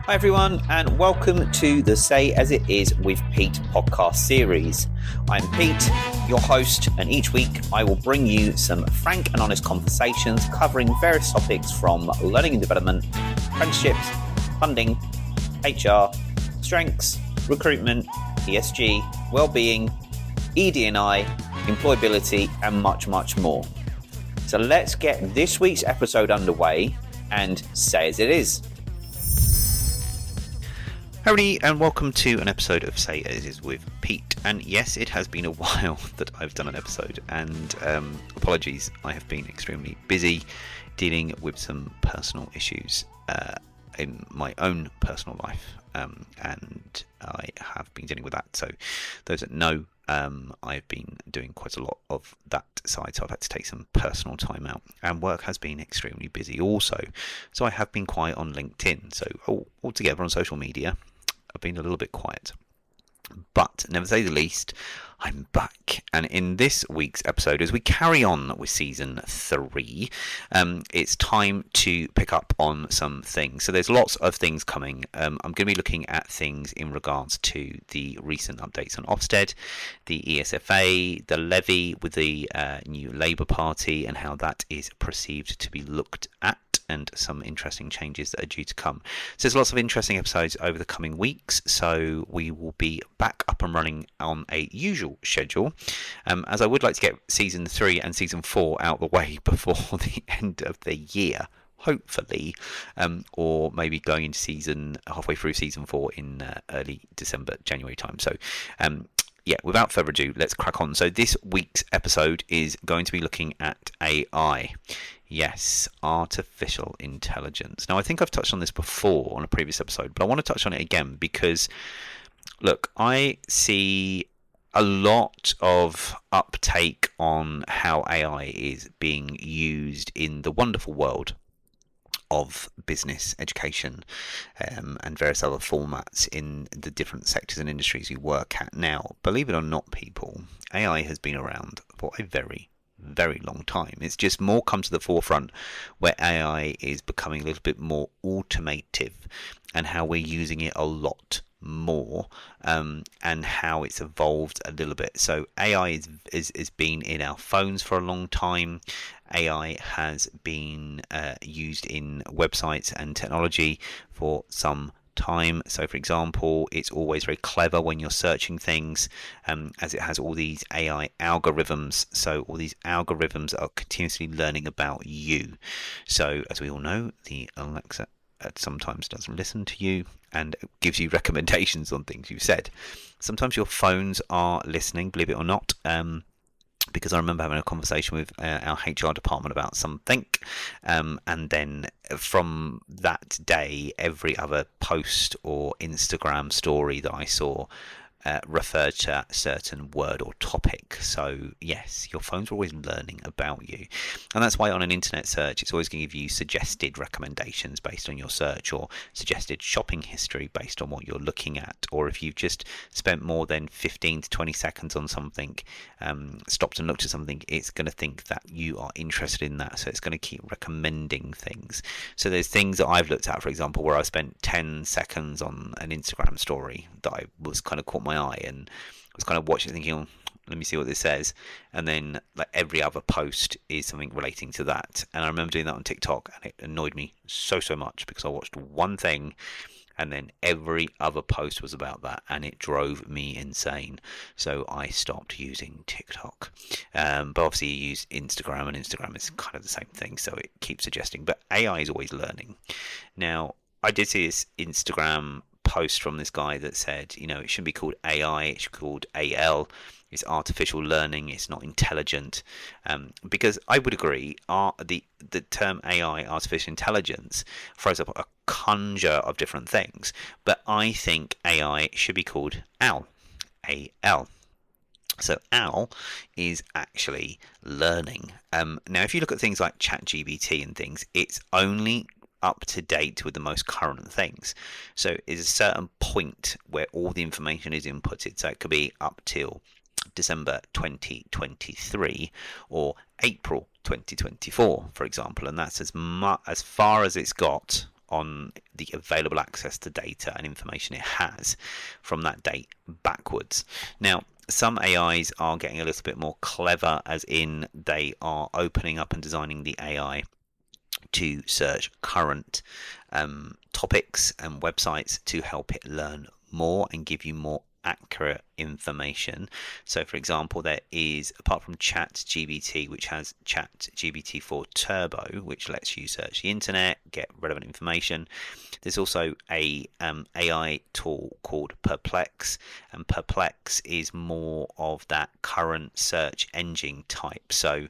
Hi everyone, and welcome to the Say As It Is with Pete podcast series. I'm Pete, your host, and each week I will bring you some frank and honest conversations covering various topics from learning and development, apprenticeships, funding, HR, strengths, recruitment, ESG, well-being, ED&I, employability, and much, much more. So let's get this week's episode underway and say as it is. Howdy, and welcome to an episode of Say As It Is with Pete. And yes, it has been a while that I've done an episode, and apologies, I have been extremely busy dealing with some personal issues in my own personal life, and I have been dealing with that. So those that know, I've been doing quite a lot of that side, so I've had to take some personal time out, and work has been extremely busy also, so I have been quiet on LinkedIn. So altogether on social media I've been a little bit quiet, but never say the least, I'm back. And in this week's episode, as we carry on with season 3, it's time to pick up on some things. So there's lots of things coming. I'm going to be looking at things in regards to the recent updates on Ofsted, the ESFA, the levy with the new Labour Party, and how that is perceived to be looked at, and some interesting changes that are due to come. So there's lots of interesting episodes over the coming weeks, so we will be back up and running on a usual schedule, as I would like to get season 3 and season 4 out the way before the end of the year, hopefully, or maybe going into halfway through season 4 in early December, January time. So yeah, without further ado, let's crack on. So this week's episode is going to be looking at AI. Yes, artificial intelligence. Now, I think I've touched on this before on a previous episode, but I want to touch on it again because, look, I see a lot of uptake on how AI is being used in the wonderful world of business, education, and various other formats in the different sectors and industries you work at. Now, believe it or not, people, AI has been around for a very long time. It's just more come to the forefront where AI is becoming a little bit more automative, and how we're using it a lot more, and how it's evolved a little bit. So AI is been in our phones for a long time. AI has been used in websites and technology for some time. So for example, it's always very clever when you're searching things, as it has all these AI algorithms. So all these algorithms are continuously learning about you. So as we all know, the Alexa sometimes doesn't listen to you and gives you recommendations on things you've said. Sometimes your phones are listening, believe it or not, because I remember having a conversation with our HR department about something, and then from that day, every other post or Instagram story that I saw referred to a certain word or topic. So yes, your phone's always learning about you, and that's why on an internet search it's always going to give you suggested recommendations based on your search, or suggested shopping history based on what you're looking at. Or if you've just spent more than 15 to 20 seconds on something, stopped and looked at something, it's going to think that you are interested in that, so it's going to keep recommending things. So there's things that I've looked at, for example, where I spent 10 seconds on an Instagram story that I was kind of caught my eye, and I was kind of watching thinking, oh, let me see what this says, and then like every other post is something relating to that. And I remember doing that on TikTok, and it annoyed me so much, because I watched one thing and then every other post was about that, and it drove me insane. So I stopped using TikTok, but obviously you use Instagram, and Instagram is kind of the same thing, so it keeps suggesting. But AI is always learning. Now, I did see this Instagram post from this guy that said, it shouldn't be called AI, it should be called AL. It's artificial learning, it's not intelligent, because I would agree, the term AI, artificial intelligence, throws up a conjure of different things, but I think AI should be called AL. So AL is actually learning. Now, if you look at things like ChatGPT and things, it's only up to date with the most current things. So there's a certain point where all the information is inputted. So it could be up till December 2023 or April 2024, for example, and that's as far as it's got on the available access to data and information it has from that date backwards. Now, some AIs are getting a little bit more clever, as in they are opening up and designing the AI to search current topics and websites to help it learn more and give you more accurate information. So for example, there is, apart from ChatGPT, which has ChatGPT 4 Turbo, which lets you search the internet, get relevant information, there's also a AI tool called Perplex, and Perplex is more of that current search engine type. So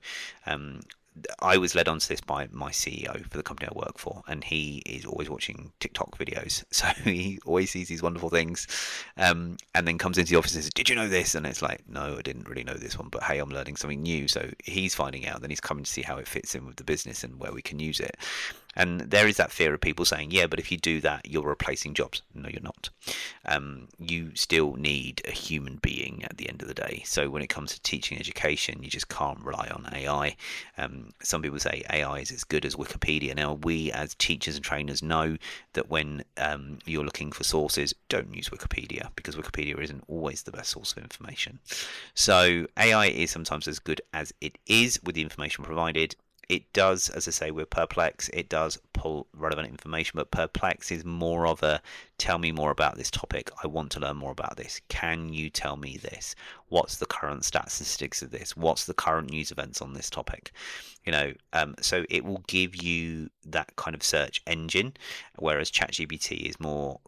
I was led onto this by my CEO for the company I work for, and he is always watching TikTok videos. So he always sees these wonderful things, and then comes into the office and says, "Did you know this?" And it's like, "No, I didn't really know this one, but hey, I'm learning something new." So he's finding out, then he's coming to see how it fits in with the business and where we can use it. And there is that fear of people saying, "Yeah, but if you do that, you're replacing jobs." No, you're not. You still need a human being at the end of the day. So when it comes to teaching education, you just can't rely on AI. Some people say AI is as good as Wikipedia. Now, we as teachers and trainers know that when you're looking for sources, don't use Wikipedia, because Wikipedia isn't always the best source of information. So AI is sometimes as good as it is with the information provided. It does, as I say, with Perplex, it does pull relevant information, but Perplex is more of a, tell me more about this topic. I want to learn more about this. Can you tell me this? What's the current statistics of this? What's the current news events on this topic? So it will give you that kind of search engine, whereas ChatGPT is more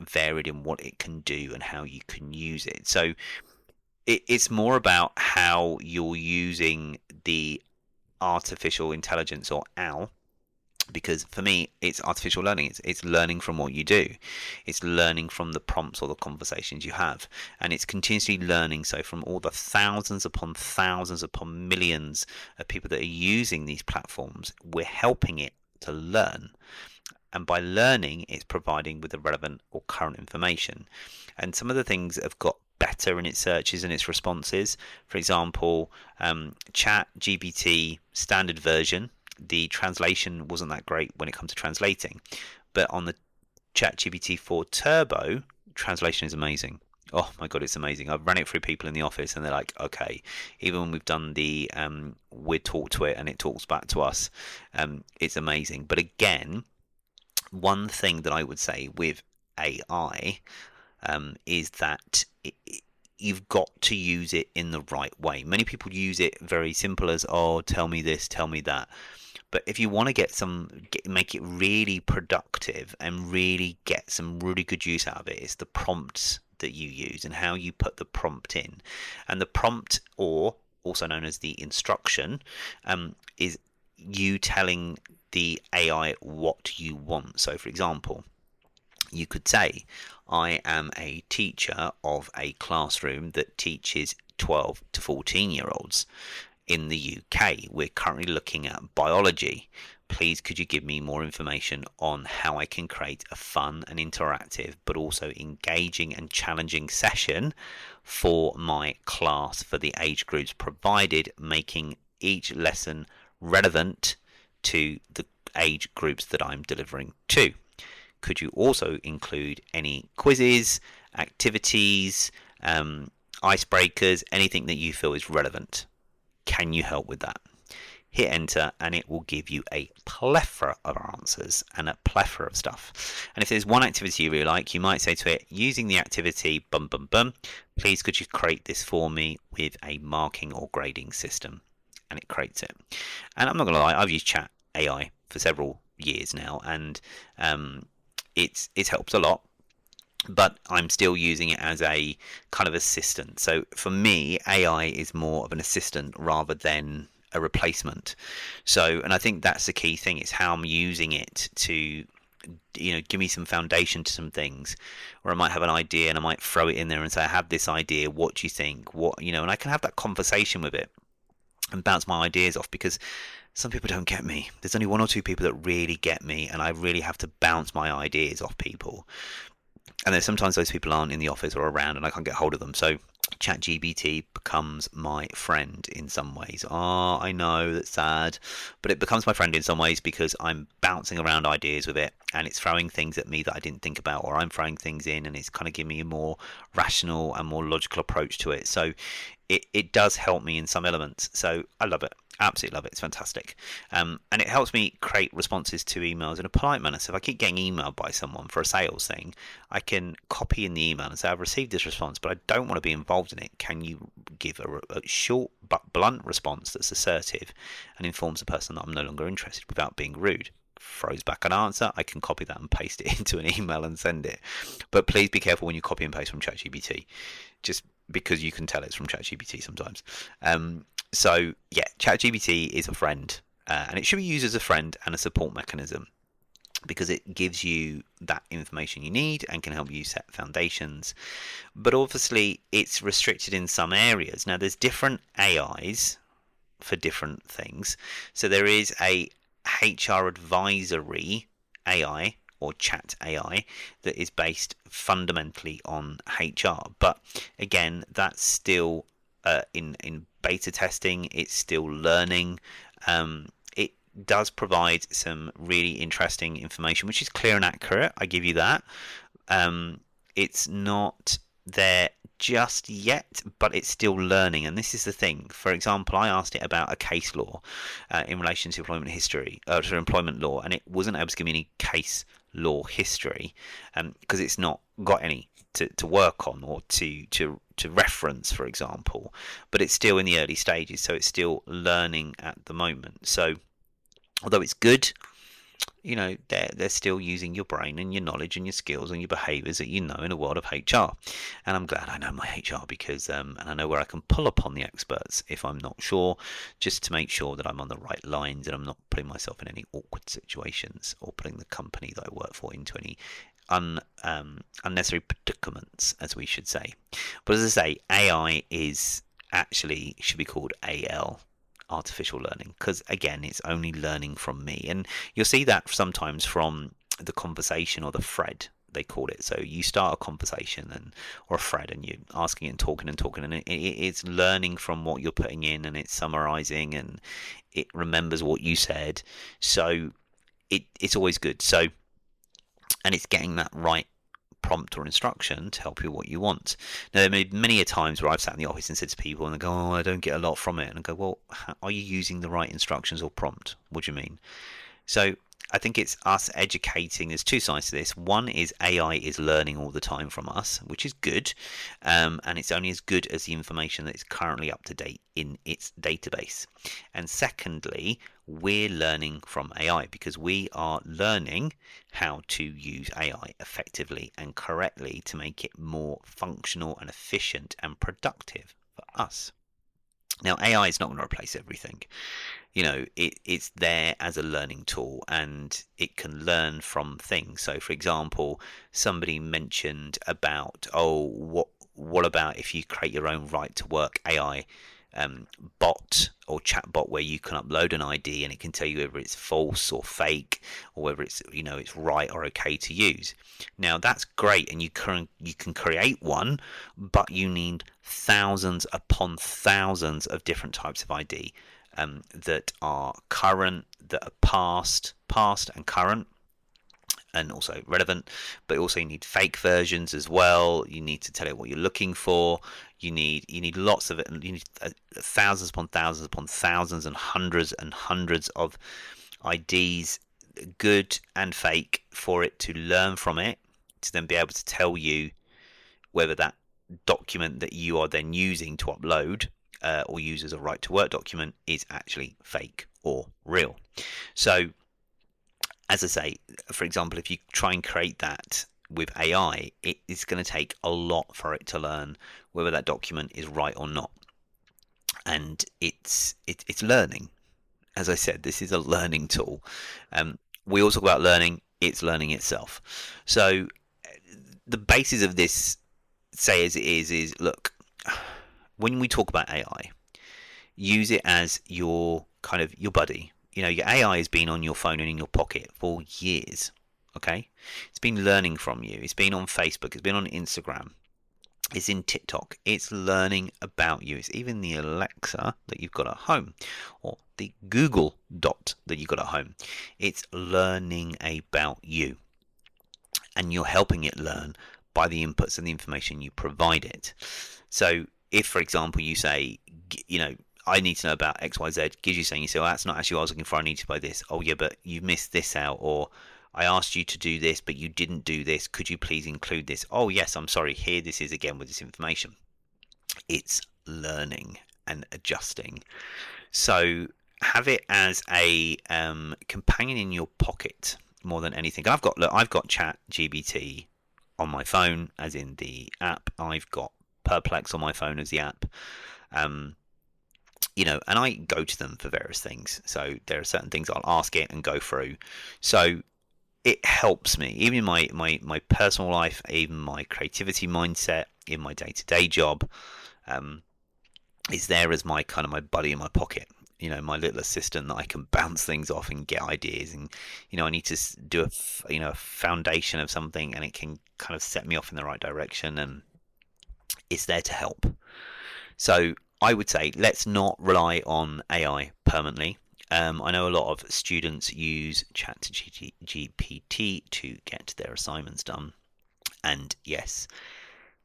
varied in what it can do and how you can use it. So it's more about how you're using the artificial intelligence, or AL, because for me it's artificial learning. It's learning from what you do, it's learning from the prompts or the conversations you have, and it's continuously learning. So from all the thousands upon millions of people that are using these platforms, we're helping it to learn, and by learning it's providing with the relevant or current information. And some of the things have got better in its searches and its responses. For example, ChatGPT standard version, the translation wasn't that great when it comes to translating, but on the ChatGPT 4 Turbo, translation is amazing. Oh my god, it's amazing. I've run it through people in the office and they're like, okay, even when we've done the we talk to it and it talks back to us, it's amazing. But again, one thing that I would say with AI is that you've got to use it in the right way. Many people use it very simple as, oh, tell me this, tell me that. But if you want to make it really productive and really get some really good use out of it, it's the prompts that you use and how you put the prompt in. And the prompt, or also known as the instruction, is you telling the AI what you want. So for example, you could say, I am a teacher of a classroom that teaches 12 to 14-year-olds in the UK. We're currently looking at biology. Please could you give me more information on how I can create a fun and interactive but also engaging and challenging session for my class for the age groups provided, making each lesson relevant to the age groups that I'm delivering to. Could you also include any quizzes, activities, icebreakers, anything that you feel is relevant? Can you help with that? Hit enter and it will give you a plethora of answers and a plethora of stuff. And if there's one activity you really like, you might say to it, using the activity bum bum bum, please could you create this for me with a marking or grading system? And it creates it. And I'm not going to lie, I've used Chat AI for several years now, and it's helped a lot, but I'm still using it as a kind of assistant. So for me, AI is more of an assistant rather than a replacement. So, and I think that's the key thing, is how I'm using it to, give me some foundation to some things, where I might have an idea and I might throw it in there and say, I have this idea, what do you think? And I can have that conversation with it and bounce my ideas off, because some people don't get me. There's only one or two people that really get me, and I really have to bounce my ideas off people. And then sometimes those people aren't in the office or around and I can't get hold of them. So ChatGPT becomes my friend in some ways. Oh, I know that's sad, but it becomes my friend in some ways because I'm bouncing around ideas with it and it's throwing things at me that I didn't think about, or I'm throwing things in and it's kind of giving me a more rational and more logical approach to it. So it does help me in some elements. So I love it. Absolutely love it. It's fantastic. And it helps me create responses to emails in a polite manner. So if I keep getting emailed by someone for a sales thing, I can copy in the email and say, I've received this response, but I don't want to be involved in it. Can you give a short but blunt response that's assertive and informs the person that I'm no longer interested without being rude? Throws back an answer, I can copy that and paste it into an email and send it. But please be careful when you copy and paste from ChatGPT, just because you can tell it's from ChatGPT sometimes. So yeah, ChatGPT is a friend, and it should be used as a friend and a support mechanism because it gives you that information you need and can help you set foundations. But obviously, it's restricted in some areas. Now, there's different AIs for different things. So there is a HR advisory AI or chat AI that is based fundamentally on HR. But again, that's still in beta testing. It's still learning. It does provide some really interesting information, which is clear and accurate. I give you that. It's not there just yet, but it's still learning. And this is the thing. For example, I asked it about a case law in relation to employment history, to employment law, and it wasn't able to give me any case law history because it's not got any to work on or to reference, for example. But it's still in the early stages, so it's still learning at the moment. So although it's good, you know, they're still using your brain and your knowledge and your skills and your behaviours that you know in a world of HR. And I'm glad I know my HR because and I know where I can pull upon the experts if I'm not sure, just to make sure that I'm on the right lines and I'm not putting myself in any awkward situations or putting the company that I work for into any unnecessary predicaments, as we should say. But as I say, AI is actually should be called AL, artificial learning, because again, it's only learning from me. And you'll see that sometimes from the conversation or the thread, they call it. So you start a conversation or a thread, and you're asking and talking, and it's learning from what you're putting in, and it's summarizing, and it remembers what you said. So it's always good. So, and it's getting that right prompt or instruction to help you what you want. Now, there may be many a times where I've sat in the office and said to people, and they go, "Oh, I don't get a lot from it," and I go, "Well, are you using the right instructions or prompt? What do you mean?" So I think it's us educating. There's two sides to this. One is AI is learning all the time from us, which is good, and it's only as good as the information that is currently up to date in its database. And secondly, we're learning from AI because we are learning how to use AI effectively and correctly to make it more functional and efficient and productive for us. Now, AI is not going to replace everything. You know, it's there as a learning tool and it can learn from things. So for example, somebody mentioned about, what about if you create your own right to work AI bot or chatbot where you can upload an ID and it can tell you whether it's false or fake or whether it's, you know, it's right or okay to use. Now that's great, and you can create one, but you need thousands upon thousands of different types of ID that are current, that are past and current, and also relevant. But also you need fake versions as well. You need to tell it what you're looking for. You need lots of it, and you need thousands upon thousands upon thousands and hundreds of IDs, good and fake, for it to learn from it, to then be able to tell you whether that document that you are then using to upload or use as a right to work document is actually fake or real. So as I say, for example, if you try and create that with AI, it is going to take a lot for it to learn whether that document is right or not. And it's learning. As I said, this is a learning tool. We also talk about learning. It's learning itself. So the basis of this, say as it is look, when we talk about AI, use it as your kind of your buddy. You know, your AI has been on your phone and in your pocket for years. Okay, it's been learning from you. It's been on Facebook. It's been on Instagram. It's in TikTok. It's learning about you. It's even the Alexa that you've got at home, or the Google Dot that you've got at home. It's learning about you, and you're helping it learn by the inputs and the information you provide it. So if, for example, you say, I need to know about XYZ, gives you saying, you say, well, that's not actually what I was looking for, I need to buy this. Oh yeah, but you missed this out. Or I asked you to do this, but you didn't do this. Could you please include this? Oh yes, I'm sorry, here this is again with this information. It's learning and adjusting. So have it as a companion in your pocket more than anything. I've got Chat GBT on my phone, as in the app. I've got Perplex on my phone as the app. And I go to them for various things. So there are certain things I'll ask it and go through. So it helps me, even in my personal life, even my creativity mindset, in my day-to-day job. It's there as my buddy in my pocket. My little assistant that I can bounce things off and get ideas. And I need to do a foundation of something, and it can kind of set me off in the right direction, and it's there to help. So I would say let's not rely on AI permanently. I know a lot of students use ChatGPT to get their assignments done, and yes,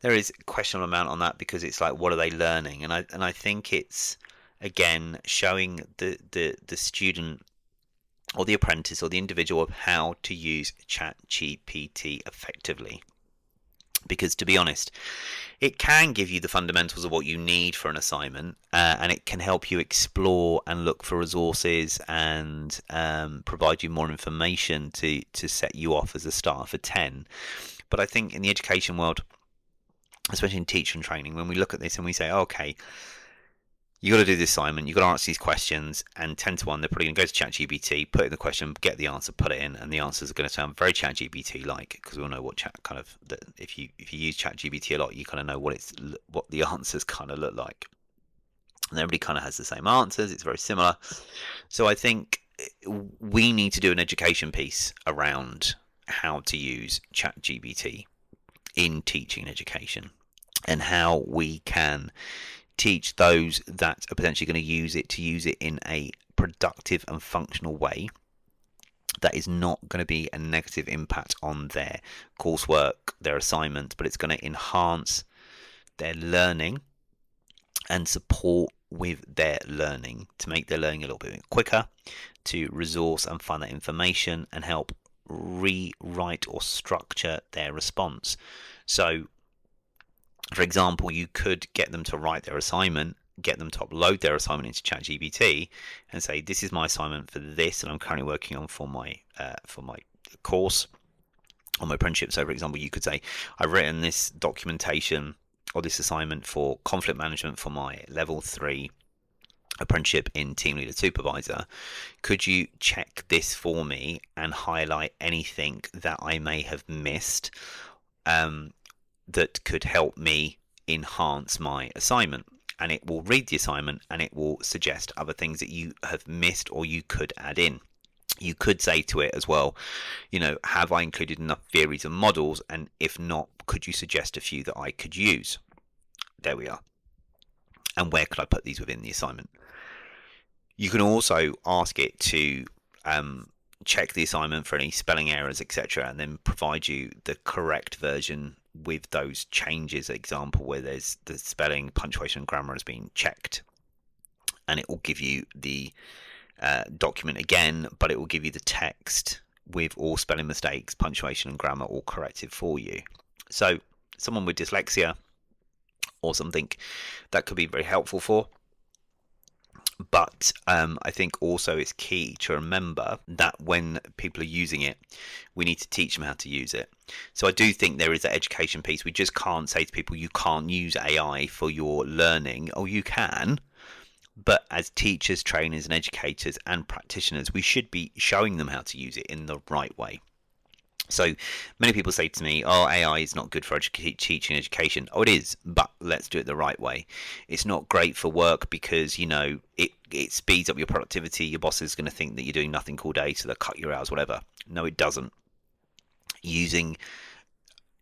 there is a questionable amount on that, because it's like, what are they learning? And I think it's again showing the student or the apprentice or the individual of how to use ChatGPT effectively. Because to be honest, it can give you the fundamentals of what you need for an assignment, and it can help you explore and look for resources, and provide you more information to set you off as a starter for 10. But I think in the education world, especially in teacher and training, when we look at this and we say, okay, you got to do this assignment, you got to answer these questions, and 10 to 1, they're probably going to go to ChatGPT, put in the question, get the answer, put it in, and the answers are going to sound very ChatGPT like, because we all know what if you use ChatGPT a lot, you kind of know what the answers kind of look like, and everybody kind of has the same answers. It's very similar. So I think we need to do an education piece around how to use ChatGPT in teaching and education, and how we can teach those that are potentially going to use it in a productive and functional way that is not going to be a negative impact on their coursework, their assignments, but it's going to enhance their learning and support with their learning, to make their learning a little bit quicker, to resource and find that information, and help rewrite or structure their response. So for example, you could get them to write their assignment, get them to upload their assignment into ChatGPT, and say, "This is my assignment for this, and I'm currently working on for my course, on my apprenticeship." So, for example, you could say, "I've written this documentation or this assignment for conflict management for my level 3 apprenticeship in team leader supervisor. Could you check this for me and highlight anything that I may have missed?" That could help me enhance my assignment. And it will read the assignment, and it will suggest other things that you have missed or you could add in. You could say to it as well, have I included enough theories and models? And if not, could you suggest a few that I could use? There we are. And where could I put these within the assignment? You can also ask it to check the assignment for any spelling errors, etc., and then provide you the correct version with those changes. Example where there's the spelling, punctuation, and grammar has been checked, and it will give you the document again, but it will give you the text with all spelling mistakes, punctuation, and grammar all corrected for you. So someone with dyslexia or something, that could be very helpful for. But I think also it's key to remember that when people are using it, we need to teach them how to use it. So I do think there is that education piece. We just can't say to people, you can't use AI for your learning. Oh, you can. But as teachers, trainers, and educators and practitioners, we should be showing them how to use it in the right way. So many people say to me, oh, AI is not good for teaching and education. Oh, it is, but let's do it the right way. It's not great for work because, it speeds up your productivity. Your boss is going to think that you're doing nothing all day, so they'll cut your hours, whatever. No, it doesn't. Using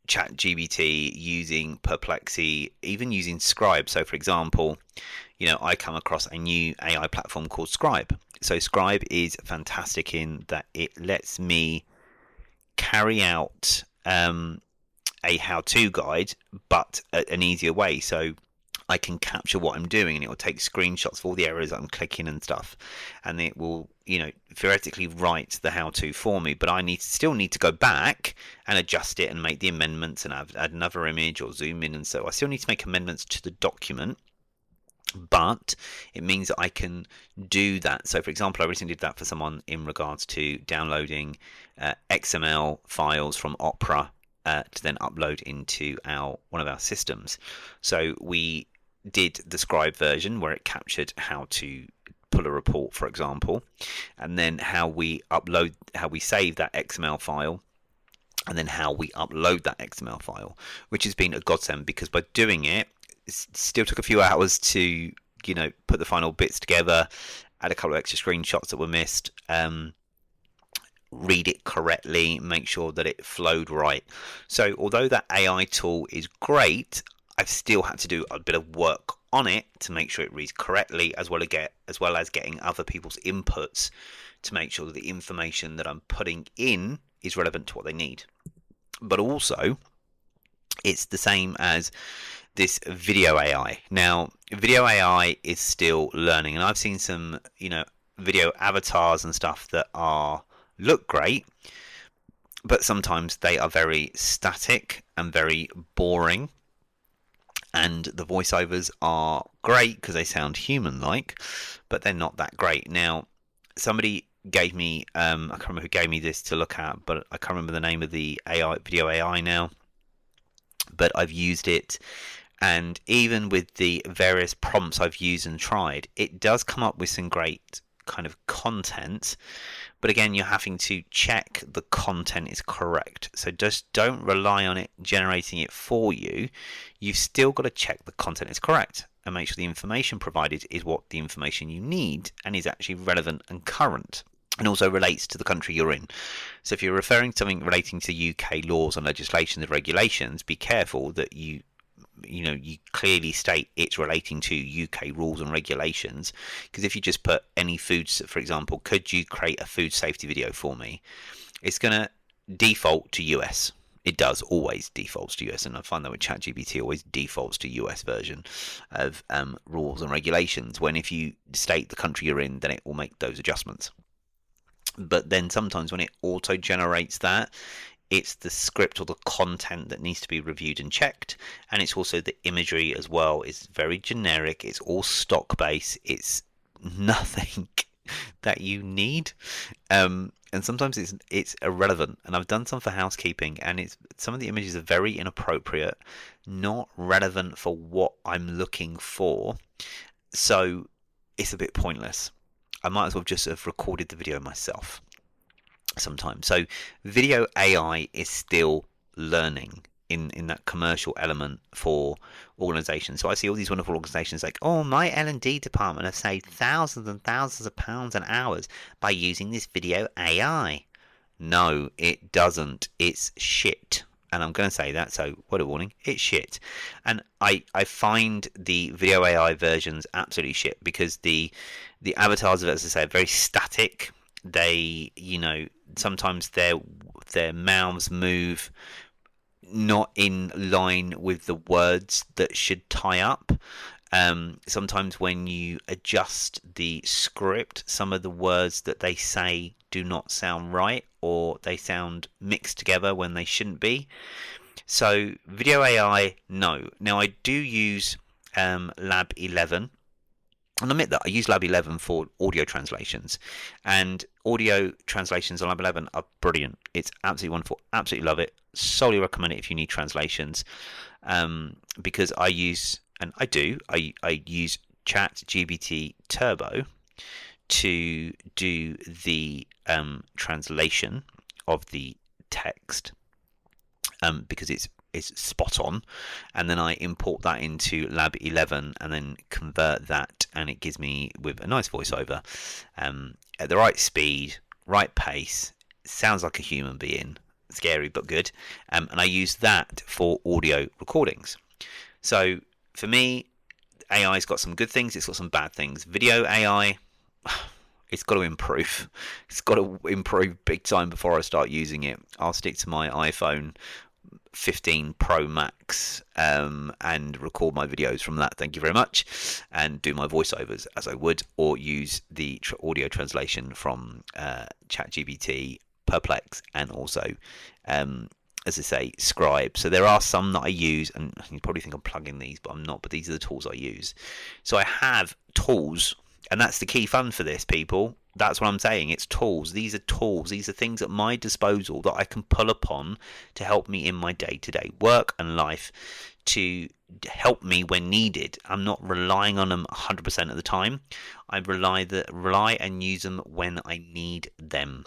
ChatGPT, using Perplexity, even using Scribe. So, for example, I come across a new AI platform called Scribe. So, Scribe is fantastic in that it lets me carry out a how-to guide, but an easier way. So I can capture what I'm doing, and it will take screenshots of all the errors I'm clicking and stuff, and it will, theoretically write the how-to for me. But I still need to go back and adjust it and make the amendments and add another image or zoom in, and so I still need to make amendments to the document. But it means that I can do that. So, for example, I recently did that for someone in regards to downloading XML files from Opera to then upload into one of our systems. So we did the Scribe version where it captured how to pull a report, for example, and then how we save that XML file, and then how we upload that XML file, which has been a godsend, because by doing it still took a few hours to put the final bits together, add a couple of extra screenshots that were missed, read it correctly, make sure that it flowed right. So although that AI tool is great, I've still had to do a bit of work on it to make sure it reads correctly, as well as getting other people's inputs to make sure that the information that I'm putting in is relevant to what they need. But also, it's the same as this video AI. Now, video AI is still learning, and I've seen some, video avatars and stuff that look great, but sometimes they are very static and very boring, and the voiceovers are great because they sound human-like, but they're not that great. Now, somebody gave me, I can't remember who gave me this to look at, but I can't remember the name of the video AI now, but I've used it, and even with the various prompts I've used and tried, it does come up with some great kind of content. But again, you're having to check the content is correct. So just don't rely on it generating it for you. You've still got to check the content is correct and make sure the information provided is what the information you need and is actually relevant and current, and also relates to the country you're in. So if you're referring to something relating to UK laws and legislation and regulations, be careful that you clearly state it's relating to UK rules and regulations, because if you just put any foods, for example, could you create a food safety video for me, it's going to default to US. It does always defaults to US, and I find that with ChatGPT always defaults to US version of rules and regulations, when if you state the country you're in, then it will make those adjustments. But then sometimes when it auto generates that, it's the script or the content that needs to be reviewed and checked, and it's also the imagery as well. It's very generic, it's all stock base, it's nothing that you need, and sometimes it's irrelevant. And I've done some for housekeeping, and some of the images are very inappropriate, not relevant for what I'm looking for, so it's a bit pointless. I might as well just have recorded the video myself sometimes. So video AI is still learning in that commercial element for organizations. So I see all these wonderful organizations like, oh, my L&D department have saved thousands and thousands of pounds and hours by using this video AI. No, it doesn't. It's shit. And I'm going to say that, so word of warning, it's shit. And I find the video AI versions absolutely shit, because the avatars of it, as I say, are very static. They, sometimes their mouths move not in line with the words that should tie up. Sometimes when you adjust the script, some of the words that they say do not sound right, or they sound mixed together when they shouldn't be. So video AI, no. Now I do use Lab 11. And I admit that I use Lab 11 for audio translations, and audio translations on Lab 11 are brilliant. It's absolutely wonderful. Absolutely love it. Solely recommend it if you need translations, because I use ChatGPT Turbo to do the translation of the text, because it's spot on, and then I import that into Lab 11 and then convert that, and it gives me with a nice voiceover at the right speed, right pace. It sounds like a human being, scary but good. And I use that for audio recordings. So for me, AI's got some good things, it's got some bad things. Video AI, it's got to improve. It's got to improve big time before I start using it. I'll stick to my iPhone 15 Pro Max and record my videos from that, thank you very much, and do my voiceovers as I would, or use the audio translation from ChatGPT, Perplex, and also as I say, Scribe. So there are some that I use, and you probably think I'm plugging these, but I'm not. But these are the tools I use. So I have tools, and that's the key fun for this, people. That's what I'm saying. It's tools. These are tools. These are things at my disposal that I can pull upon to help me in my day-to-day work and life, to help me when needed. I'm not relying on them 100% of the time. I rely and use them when I need them.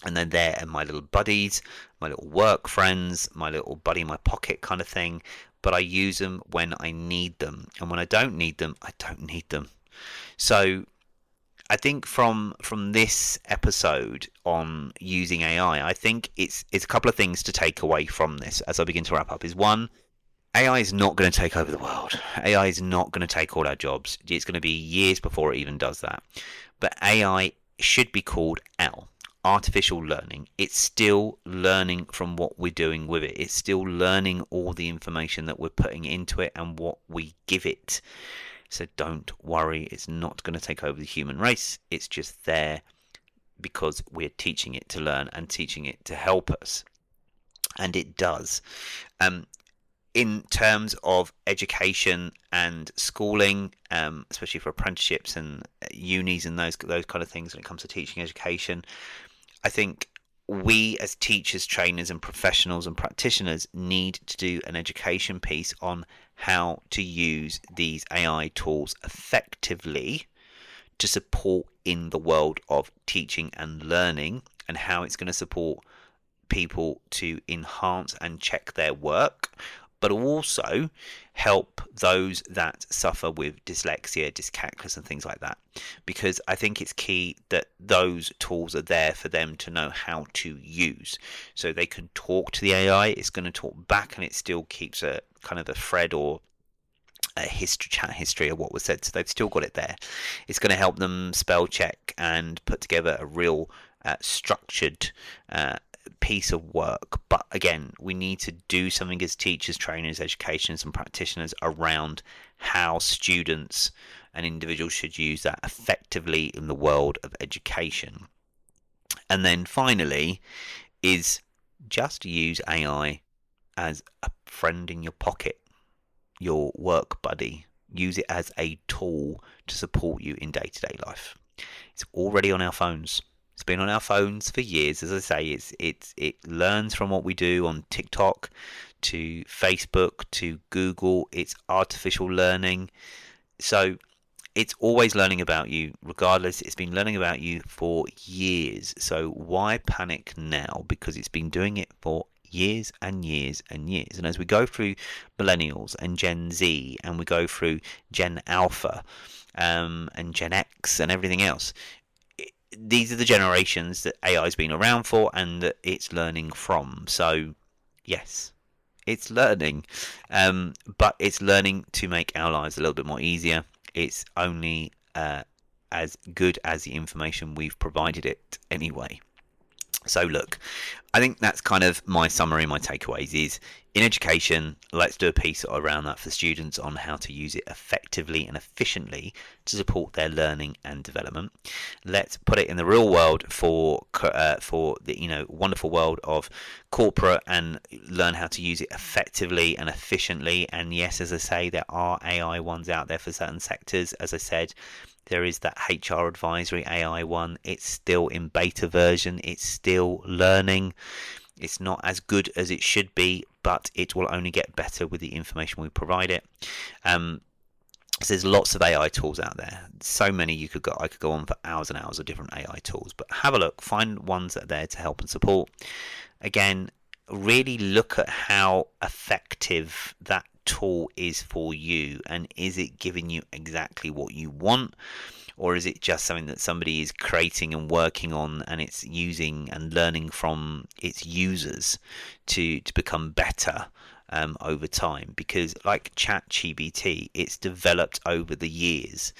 And then there are my little buddies, my little work friends, my little buddy in my pocket kind of thing. But I use them when I need them. And when I don't need them, I don't need them. So I think from this episode on using AI, I think it's a couple of things to take away from this as I begin to wrap up. Is one, AI is not going to take over the world. AI is not going to take all our jobs. It's going to be years before it even does that. But AI should be called L. Artificial learning. It's still learning from what we're doing with it. It's still learning all the information that we're putting into it and what we give it. So don't worry, it's not going to take over the human race. It's just there because we're teaching it to learn and teaching it to help us. And it does. In terms of education and schooling, especially for apprenticeships and unis and those kind of things when it comes to teaching education, I think we as teachers, trainers and professionals and practitioners need to do an education piece on how to use these AI tools effectively to support in the world of teaching and learning, and how it's going to support people to enhance and check their work, but also help those that suffer with dyslexia, dyscalculia and things like that. Because I think it's key that those tools are there for them to know how to use. So they can talk to the AI, it's going to talk back, and it still keeps a kind of a thread or a chat history of what was said. So they've still got it there. It's going to help them spell check and put together a real structured piece of work. But again, we need to do something as teachers, trainers, educationists and practitioners around how students and individuals should use that effectively in the world of education. And then finally is just use AI as a friend in your pocket, your work buddy. Use it as a tool to support you in day-to-day life. It's already on our phones. It's been on our phones for years. As I say, it learns from what we do on TikTok to Facebook to Google. It's artificial learning. So it's always learning about you regardless. It's been learning about you for years. So why panic now? Because it's been doing it for years and years and years. And as we go through millennials and Gen Z, and we go through Gen Alpha and Gen X and everything else, these are the generations that AI has been around for and that it's learning from. So yes, it's learning, but it's learning to make our lives a little bit more easier. It's only as good as the information we've provided it anyway. So look, I think that's kind of my summary, my takeaways is, in education, let's do a piece around that for students on how to use it effectively and efficiently to support their learning and development. Let's put it in the real world for the wonderful world of corporate and learn how to use it effectively and efficiently. And yes, as I say, there are AI ones out there for certain sectors. As I said, there is that HR advisory AI one. It's still in beta version. It's still learning. It's not as good as it should be, but it will only get better with the information we provide it. So there's lots of AI tools out there. So many I could go on for hours and hours of different AI tools. But have a look. Find ones that are there to help and support. Again, really look at how effective that tool is for you, and is it giving you exactly what you want, or is it just something that somebody is creating and working on, and it's using and learning from its users to become better over time? Because like ChatGPT, it's developed over the years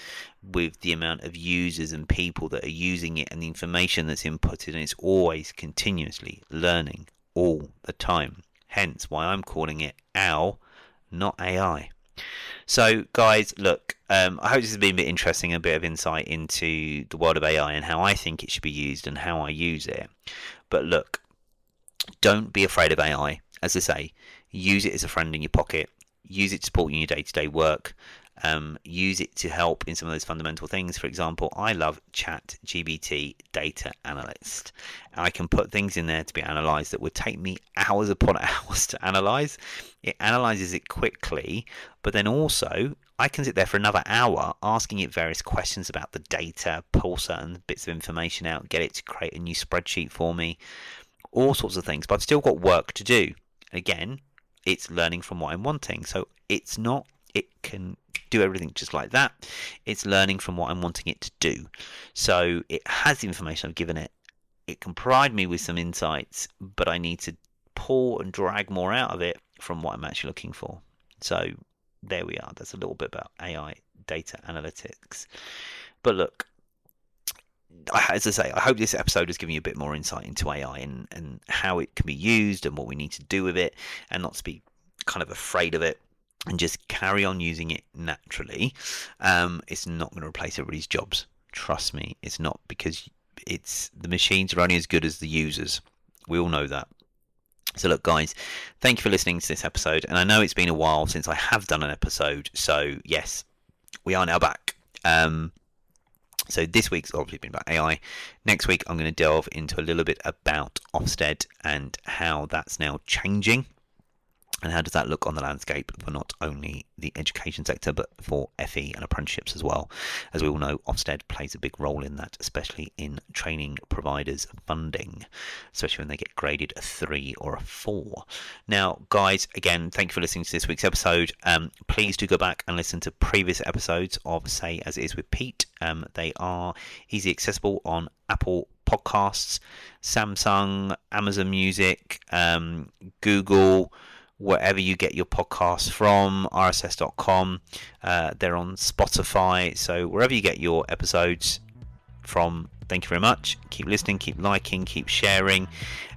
with the amount of users and people that are using it and the information that's inputted, and it's always continuously learning all the time. Hence why I'm calling it OW, not AI. So guys, look, I hope this has been a bit interesting, a bit of insight into the world of AI and how I think it should be used and how I use it. But look, don't be afraid of AI. As I say, use it as a friend in your pocket. Use it to support you in your day-to-day work. Use it to help in some of those fundamental things. For example, I love ChatGPT Data Analyst. I can put things in there to be analysed that would take me hours upon hours to analyse. It analyses it quickly, but then also I can sit there for another hour asking it various questions about the data, pull certain bits of information out, get it to create a new spreadsheet for me, all sorts of things. But I've still got work to do. Again, it's learning from what I'm wanting. So it can do everything just like that. It's learning from what I'm wanting it to do. So it has the information I've given it. It can provide me with some insights, but I need to pull and drag more out of it from what I'm actually looking for. So there we are. That's a little bit about AI data analytics. But look, as I say, I hope this episode has given you a bit more insight into AI and how it can be used and what we need to do with it, and not to be kind of afraid of it, and just carry on using it naturally. It's not going to replace everybody's jobs. Trust me, it's not, because the machines are only as good as the users. We all know that. So look, guys, thank you for listening to this episode. And I know it's been a while since I have done an episode. So yes, we are now back. So this week's obviously been about AI. Next week, I'm going to delve into a little bit about Ofsted and how that's now changing. And how does that look on the landscape for not only the education sector, but for FE and apprenticeships as well? As we all know, Ofsted plays a big role in that, especially in training providers' funding, especially when they get graded a 3 or a 4. Now, guys, again, thank you for listening to this week's episode. Please do go back and listen to previous episodes of Say As It Is with Pete. They are easily accessible on Apple Podcasts, Samsung, Amazon Music, Google, wherever you get your podcasts from, rss.com. They're on Spotify. So wherever you get your episodes from, thank you very much. Keep listening, keep liking, keep sharing.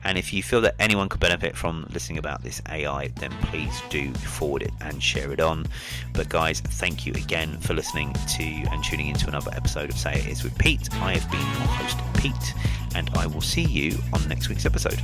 And if you feel that anyone could benefit from listening about this AI, then please do forward it and share it on. But guys, thank you again for listening to and tuning into another episode of Say It Is with Pete. I have been your host, Pete, and I will see you on next week's episode.